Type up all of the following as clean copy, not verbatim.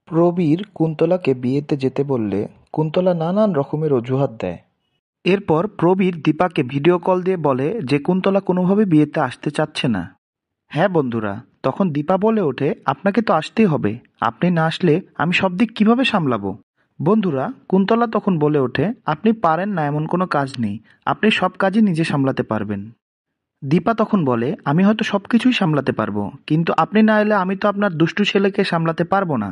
প্রবীর কুন্তলাকে বিয়েতে যেতে বললে কুন্তলা নানান রকমের অজুহাত দেয়। এরপর প্রবীর দীপাকে ভিডিও কল দিয়ে বলে যে কুন্তলা কোনোভাবে বিয়েতে আসতে চাচ্ছে না। হ্যাঁ বন্ধুরা, তখন দীপা বলে ওঠে, আপনাকে তো আসতেই হবে, আপনি না আসলে আমি সব দিক কিভাবে সামলাবো। বন্ধুরা, কুন্তলা তখন বলে ওঠে, আপনি পারেন না এমন কোনো কাজ নেই, আপনি সব কাজই নিজে সামলাতে পারবেন। দীপা তখন বলে, আমি হয়তো সবকিছুই সামলাতে পারবো, কিন্তু আপনি না এলে আমি তো আপনার দুষ্টু ছেলেকে সামলাতে পারবো না।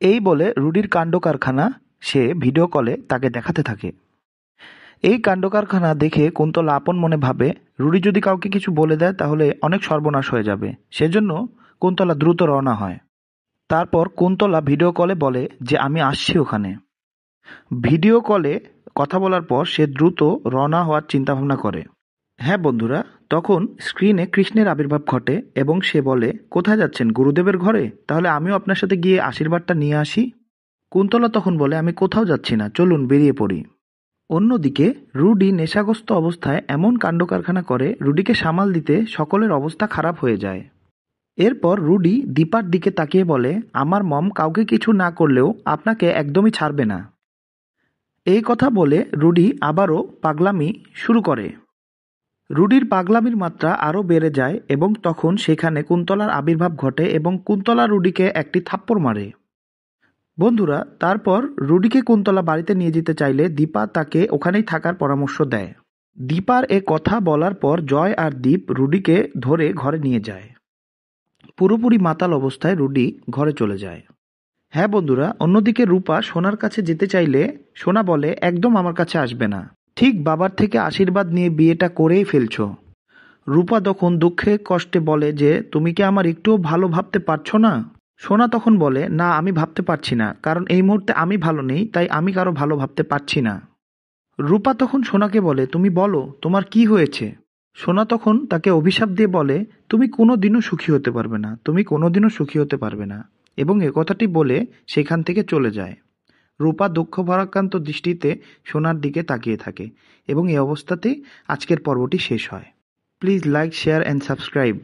এই বলে রুডির কাণ্ড কারখানা সে ভিডিও কলে তাকে দেখাতে থাকে। এই কাণ্ডকারখানা দেখে কুন্তলা আপন মনে ভাবে, রুডি যদি কাউকে কিছু বলে দেয় তাহলে অনেক সর্বনাশ হয়ে যাবে। সেজন্য কুন্তলা দ্রুত রওনা হয়। তারপর কুন্তলা ভিডিও কলে বলে যে আমি আসছি ওখানে। ভিডিও কলে কথা বলার পর সে দ্রুত রওনা হওয়ার চিন্তাভাবনা করে। হ্যাঁ বন্ধুরা, তখন স্ক্রিনে কৃষ্ণের আবির্ভাব ঘটে এবং সে বলে, কোথায় যাচ্ছেন, গুরুদেবের ঘরে? তাহলে আমিও আপনার সাথে গিয়ে আশীর্বাদটা নিয়ে আসি। কুন্তলা তখন বলে, আমি কোথাও যাচ্ছি না, চলুন বেরিয়ে পড়ি। অন্যদিকে রুডি নেশাগ্রস্ত অবস্থায় এমন কাণ্ডকারখানা করে, রুডিকে সামাল দিতে সকলের অবস্থা খারাপ হয়ে যায়। এরপর রুডি দীপার দিকে তাকিয়ে বলে, আমার মম কাউকে কিছু না করলেও আপনাকে একদমই ছাড়বে না। এই কথা বলে রুডি আবারও পাগলামি শুরু করে। রুডির পাগলামির মাত্রা আরও বেড়ে যায় এবং তখন সেখানে কুন্তলার আবির্ভাব ঘটে এবং কুন্তলা রুডিকে একটি থাপ্পড় মারে। বন্ধুরা, তারপর রুডিকে কুন্তলা বাড়িতে নিয়ে যেতে চাইলে দীপা তাকে ওখানেই থাকার পরামর্শ দেয়। দীপার এ কথা বলার পর জয় আর দীপ রুডিকে ধরে ঘরে নিয়ে যায়। পুরোপুরি মাতাল অবস্থায় রুডি ঘরে চলে যায়। হ্যাঁ বন্ধুরা, অন্যদিকে রূপা সোনার কাছে যেতে চাইলে সোনা বলে, একদম আমার কাছে আসবে না, ঠিক বাবার থেকে আশীর্বাদ নিয়ে বিয়েটা করেই ফেলছো। রূপা তখন দুঃখে কষ্টে বলে যে, তুমি কি আমার একটুও ভালো ভাবতে পারছো না? সোনা তখন বলে, না আমি ভাবতে পারছি না, কারণ এই মুহূর্তে আমি ভালো নেই, তাই আমি কারো ভালো ভাবতে পারছি না। রূপা তখন সোনাকে বলে, তুমি বলো তোমার কি হয়েছে? সোনা তখন তাকে অভিশাপ দিয়ে বলে, তুমি কোনোদিনও সুখী হতে পারবে না, তুমি কোনোদিনও সুখী হতে পারবে না, এবং এ কথাটি বলে সেখান থেকে চলে যায়। রূপা দুঃখ ভারাক্রান্ত দৃষ্টিতে সোনার দিকে তাকিয়ে থাকে এবং এই অবস্থাতেই আজকের পর্বটি শেষ হয়। Please like, share and subscribe.